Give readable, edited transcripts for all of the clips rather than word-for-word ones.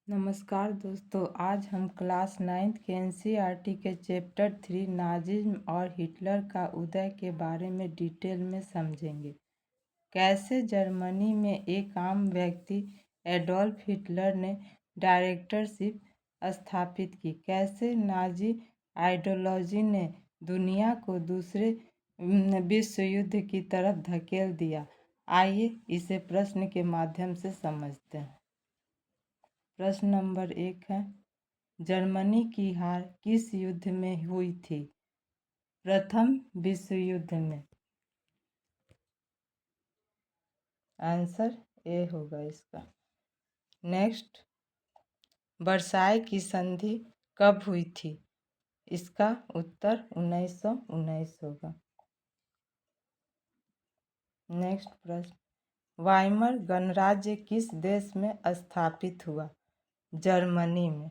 नमस्कार दोस्तों, आज हम क्लास 9th के एनसीईआरटी के चैप्टर 3 नाजिज्म और हिटलर का उदय के बारे में डिटेल में समझेंगे। कैसे जर्मनी में एक आम व्यक्ति एडोल्फ हिटलर ने डायरेक्टरशिप स्थापित की। कैसे नाजी आइडियोलॉजी ने दुनिया को दूसरे विश्व युद्ध की तरफ धकेल दिया। आइए इसे प्रश्न के माध्यम से समझते हैं। प्रश्न नंबर 1 है, जर्मनी की हार किस युद्ध में हुई थी? प्रथम विश्व युद्ध में। आंसर ए होगा इसका। नेक्स्ट, वर्साई की संधि कब हुई थी? इसका उत्तर 1919 होगा। नेक्स्ट प्रश्न, वाइमर गणराज्य किस देश में स्थापित हुआ? जर्मनी में।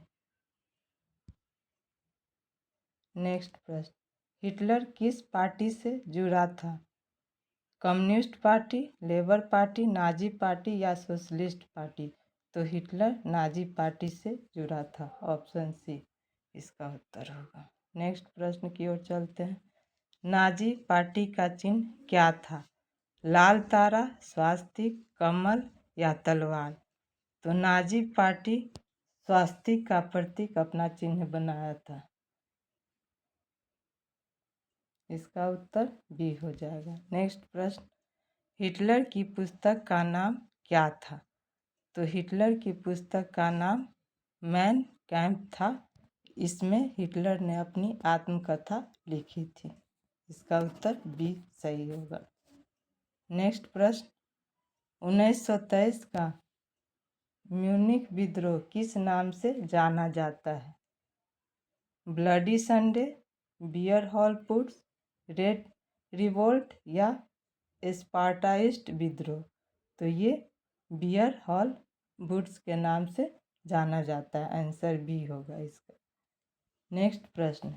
नेक्स्ट प्रश्न, हिटलर किस पार्टी से जुड़ा था? Communist party, labour party, Nazi party या सोशलिस्ट पार्टी? तो हिटलर नाजी पार्टी से जुड़ा था। ऑप्शन सी इसका उत्तर होगा। नेक्स्ट प्रश्न की ओर चलते हैं। नाजी पार्टी का चिन्ह क्या था? लाल तारा, स्वास्तिक, कमल या तलवार? तो नाजी पार्टी स्वास्तिक का प्रतीक अपना चिन्ह बनाया था। इसका उत्तर बी हो जाएगा। नेक्स्ट प्रश्न, हिटलर की पुस्तक का नाम क्या था? तो हिटलर की पुस्तक का नाम मैन कैम्प था। इसमें हिटलर ने अपनी आत्मकथा लिखी थी। इसका उत्तर बी सही होगा। नेक्स्ट प्रश्न, 1923 का म्यूनिख विद्रोह किस नाम से जाना जाता है? Bloody Sunday, beer hall putsch, red revolt या स्पार्टाइस्ट विद्रोह? तो ये बियर हॉल बुट्स के नाम से जाना जाता है। आंसर बी होगा इसका। नेक्स्ट प्रश्न,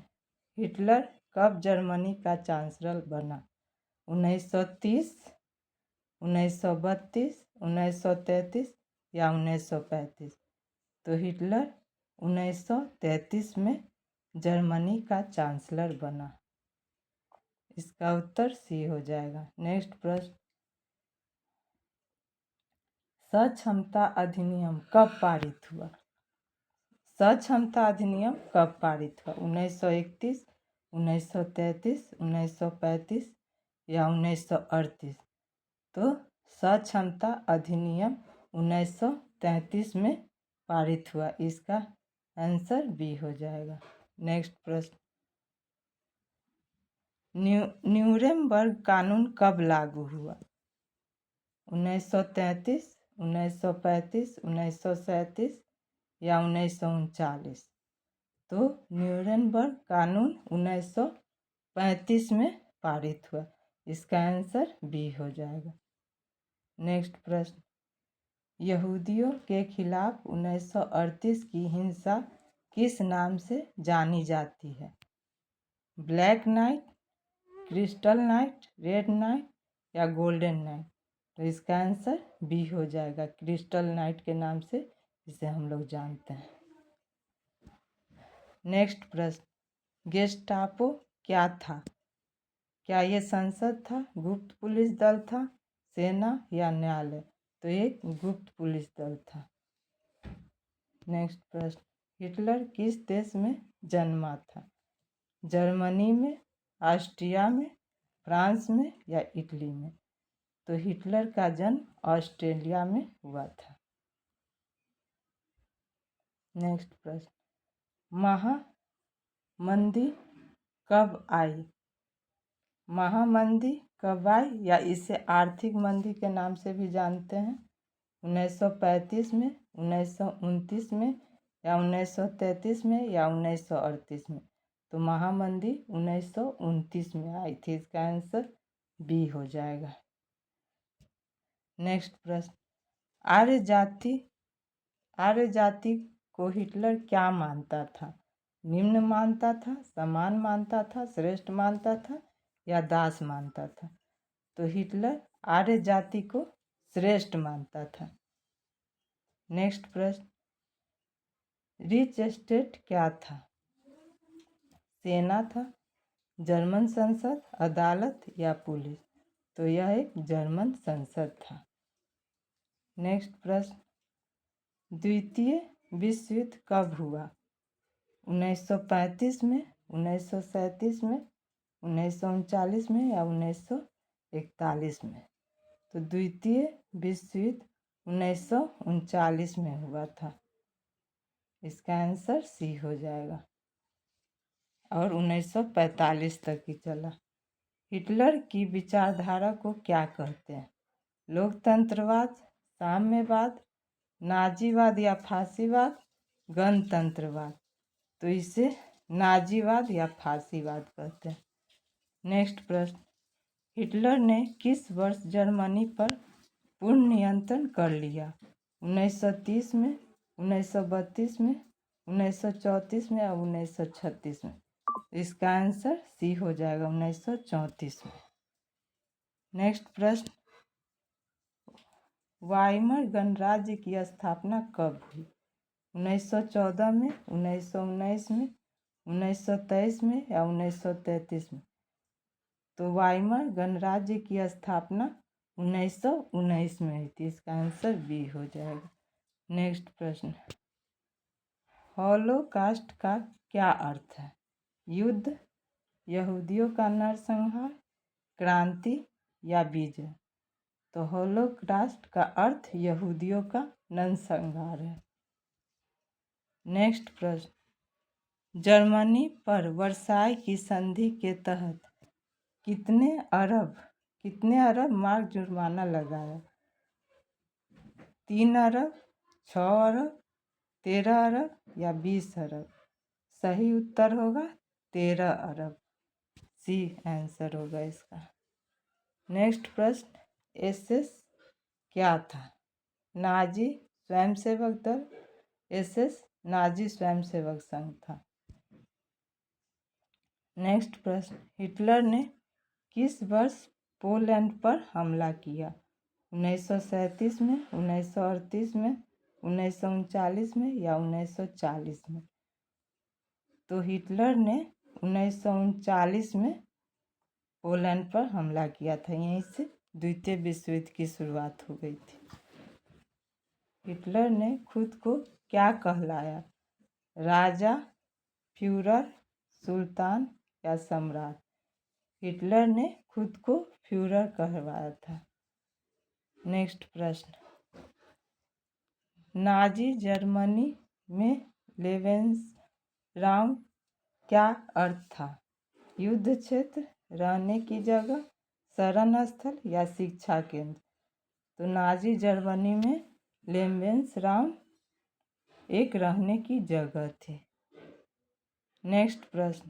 हिटलर कब जर्मनी का चांसलर बना? 1930, 1932, 1933 या 1935? तो हिटलर 1933 में जर्मनी का चांसलर बना। इसका उत्तर सी हो जाएगा। नेक्स्ट प्रश्न, सक्षमता अधिनियम कब पारित हुआ? सक्षमता अधिनियम कब पारित हुआ? 1931, 1933, 1935 या 1938? तो सक्षमता अधिनियम 1933 में पारित हुआ। इसका आंसर बी हो जाएगा। नेक्स्ट प्रश्न, न्यूरेमबर्ग कानून कब लागू हुआ? 1933, 1935, 1937 या 1939? तो न्यूरेमबर्ग कानून 1935 में पारित हुआ। इसका आंसर बी हो जाएगा। नेक्स्ट प्रश्न, यहूदियों के खिलाफ 1938 की हिंसा किस नाम से जानी जाती है? Black night, crystal night, red night या गोल्डन नाइट? तो इसका आंसर बी हो जाएगा। क्रिस्टल नाइट के नाम से इसे हम लोग जानते हैं। नेक्स्ट प्रश्न, गेस्टापो क्या था? क्या ये संसद था, गुप्त पुलिस दल था, सेना या न्यायालय? तो ये गुप्त पुलिस दल था। नेक्स्ट प्रश्न, हिटलर किस देश में जन्मा था? जर्मनी में, ऑस्ट्रिया में, फ्रांस में या इटली में? तो हिटलर का जन्म ऑस्ट्रेलिया में हुआ था। नेक्स्ट प्रश्न, महामंदी कब आई? महामंदी कब आई या इसे आर्थिक मंदी के नाम से भी जानते हैं? 1935 में, 1929 में या 1933 में या 1938 में? तो महामंदी 1929 में आई थी। इसका आंसर बी हो जाएगा। नेक्स्ट प्रश्न, आर्य जाति को हिटलर क्या मानता था? निम्न मानता था, समान मानता था, श्रेष्ठ मानता था या दास मानता था? तो हिटलर आर्य जाति को श्रेष्ठ मानता था। नेक्स्ट प्रश्न, रिच स्टेट क्या था? सेना था, जर्मन संसद, अदालत या पुलिस? तो यह एक जर्मन संसद था। नेक्स्ट प्रश्न, द्वितीय विश्व युद्ध कब हुआ? 1935 में, 1937 में, 1939 में या 1941 में? तो द्वितीय विश्व युद्ध 1939 में हुआ था। इसका आंसर सी हो जाएगा और 1945 तक ही चला। हिटलर की विचारधारा को क्या कहते हैं? लोकतंत्रवाद, साम्यवाद, नाजीवाद या फांसीवाद, गणतंत्रवाद? तो इसे नाजीवाद या फांसीवाद कहते हैं। नेक्स्ट प्रश्न, हिटलर ने किस वर्ष जर्मनी पर पूर्ण नियंत्रण कर लिया? 1930 में, 1932 में, 1934 में या 1936 में? इसका आंसर सी हो जाएगा 1934 में। नेक्स्ट प्रश्न, वाइमर गणराज्य की स्थापना कब हुई? 1914 में, 1919 में, 1923 में या 1933 में? तो वाइमर गणराज्य की स्थापना 1919 में हुई थी। इसका आंसर बी हो जाएगा। नेक्स्ट प्रश्न, हॉलोकास्ट का क्या अर्थ है? युद्ध, यहूदियों का नरसंहार, क्रांति या विजय? तो हॉलोकास्ट का अर्थ यहूदियों का नरसंहार है। नेक्स्ट प्रश्न, जर्मनी पर वर्साई की संधि के तहत कितने अरब मार्क जुर्माना लगाया? 3 अरब, 6 अरब, 13 अरब या 20 अरब? सही उत्तर होगा 13 अरब। सी आंसर होगा इसका। नेक्स्ट प्रश्न, एसएस क्या था? नाजी स्वयंसेवक दल, एसएस नाजी स्वयंसेवक संघ था। नेक्स्ट प्रश्न, हिटलर ने किस वर्ष पोलैंड पर हमला किया? 1937 में, 1938 में, 1939 में या 1940 में? तो हिटलर ने 1939 में पोलैंड पर हमला किया था। यहीं से द्वितीय विश्व युद्ध की शुरुआत हो गई थी। हिटलर ने खुद को क्या कहलाया? राजा, फ्यूरर, सुल्तान या सम्राट? हिटलर ने खुद को फ्यूरर कहवाया था। नेक्स्ट प्रश्न, नाजी जर्मनी में लेबेन्सराउम क्या अर्थ था? युद्ध क्षेत्र, रहने की जगह, शरण स्थल या शिक्षा केंद्र? तो नाजी जर्मनी में लेबेन्सराउम एक रहने की जगह थी। नेक्स्ट प्रश्न,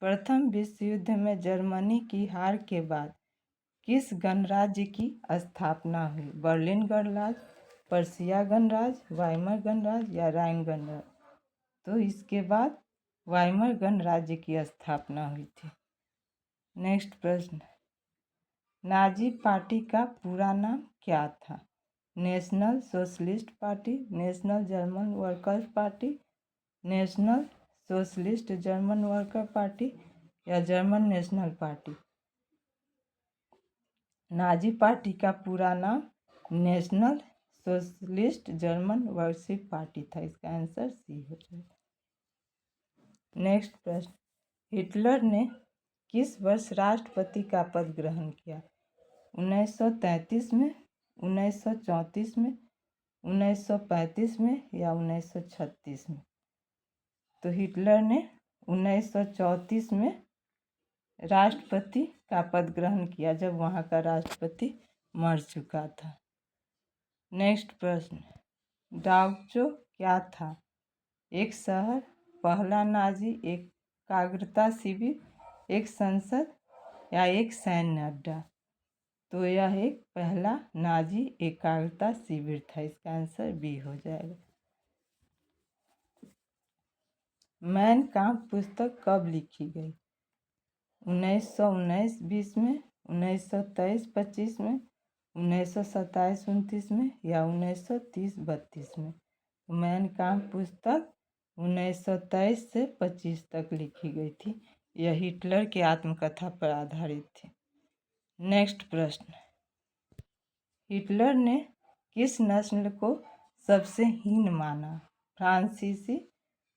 प्रथम विश्व युद्ध में जर्मनी की हार के बाद किस गणराज्य की स्थापना हुई? बर्लिन गणराज्य, पर्शिया गणराज्य, वाइमर गणराज्य या राइन गणराज्य? तो इसके बाद वाइमर गणराज्य की स्थापना हुई थी। नेक्स्ट प्रश्न, नाजी पार्टी का पूरा नाम क्या था? National socialist party, national German workers party, national socialist German worker party या German national party? Nazi party का पूरा नाम national socialist German workers party था। इसका आंसर सी हो जाएगा। नेक्स्ट प्रश्न, हिटलर ने किस वर्ष राष्ट्रपति का पद ग्रहण किया? 1933 में, 1934 में, 1935 में या 1936 में? तो हिटलर ने 1934 में राष्ट्रपति का पद ग्रहण किया, जब वहाँ का राष्ट्रपति मर चुका था। नेक्स्ट प्रश्न, डाउचो क्या था? एक शहर, पहला नाजी एकाग्रता शिविर, एक संसद या एक सैन्य अड्डा? तो यह एक पहला नाजी एकाग्रता शिविर था। इसका आंसर बी हो जाएगा। मैन काम्फ पुस्तक कब लिखी गई? 1919-20 में, 1923-25 में, 1927-29 में या 1930-32 में? मैन काम्फ पुस्तक 1923 से 25 तक लिखी गई थी। यह हिटलर की आत्मकथा पर आधारित थी। नेक्स्ट प्रश्न, हिटलर ने किस नस्ल को सबसे हीन माना? फ्रांसीसी,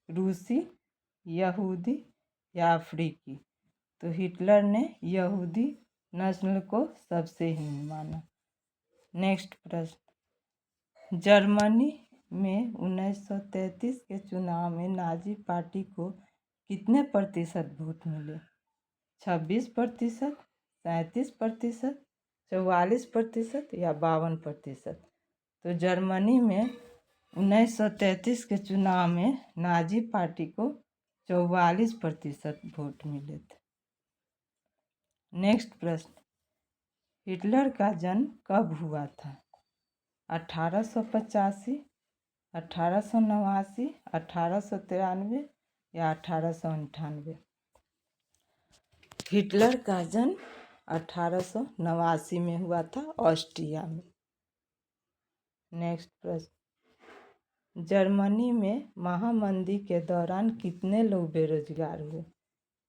रूसी, यहूदी या अफ्रीकी? तो हिटलर ने यहूदी नस्ल को सबसे हीन माना। नेक्स्ट प्रश्न, जर्मनी में 1933 के चुनाव में नाजी पार्टी को कितने प्रतिशत वोट मिले? 26%, 37%, 44% या 52%? तो जर्मनी में 1933 के चुनाव में नाजी पार्टी को 44% वोट मिले थे। नेक्स्ट प्रश्न, हिटलर का जन्म कब हुआ था? 1885, 1889, 1893 या 1898? हिटलर का जन्म 1889 में हुआ था, ऑस्ट्रिया में। नेक्स्ट प्रश्न, जर्मनी में महामंदी के दौरान कितने लोग बेरोजगार हुए?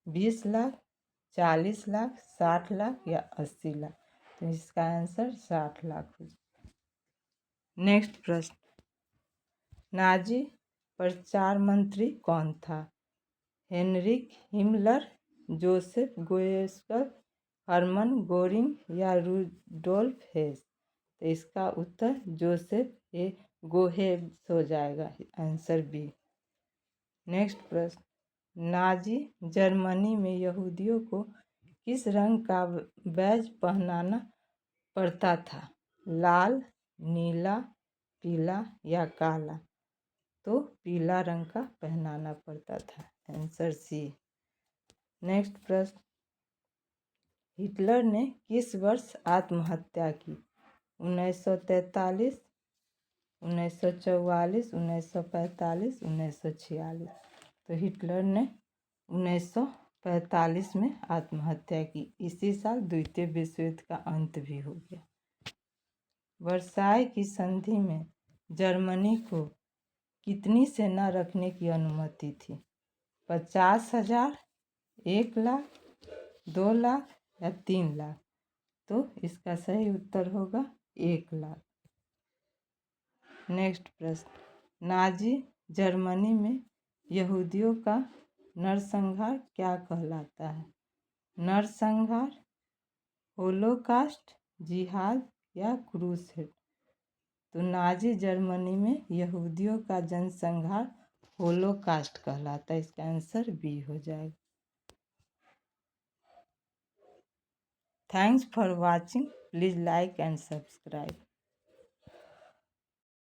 20 लाख, 40 लाख, 60 लाख या 80 लाख? तो इसका आंसर 60 लाख हो जाएगा। नेक्स्ट प्रश्न, नाजी प्रचार मंत्री कौन था? Heinrich Himmler, Joseph Goebbels, Hermann Goering या रूडोल्फ हेस? तो इसका उत्तर जोसेफ गोहेब्स हो जाएगा, आंसर बी। नेक्स्ट प्रश्न, नाजी जर्मनी में यहूदियों को किस रंग का बैज पहनाना पड़ता था? लाल, नीला, पीला या काला? तो पीला रंग का पहनाना पड़ता था, आंसर सी। नेक्स्ट प्रश्न, हिटलर ने किस वर्ष आत्महत्या की? 1943, 1944, 1945, 1946? तो हिटलर ने 1945 में आत्महत्या की। इसी साल द्वितीय विश्व युद्ध का अंत भी हो गया। वर्साय की संधि में जर्मनी को कितनी सेना रखने की अनुमति थी? 50,000, 1 लाख, 2 लाख या 3 लाख? तो इसका सही उत्तर होगा 1 लाख। नेक्स्ट प्रश्न, नाजी जर्मनी में यहूदियों का नरसंहार क्या कहलाता है? नरसंहार, होलोकास्ट, जिहाद या क्रूसेड? तो नाजी जर्मनी में यहूदियों का जनसंहार होलोकास्ट कहलाता है। इसका आंसर बी हो जाएगा। Thanks for watching, please like and subscribe.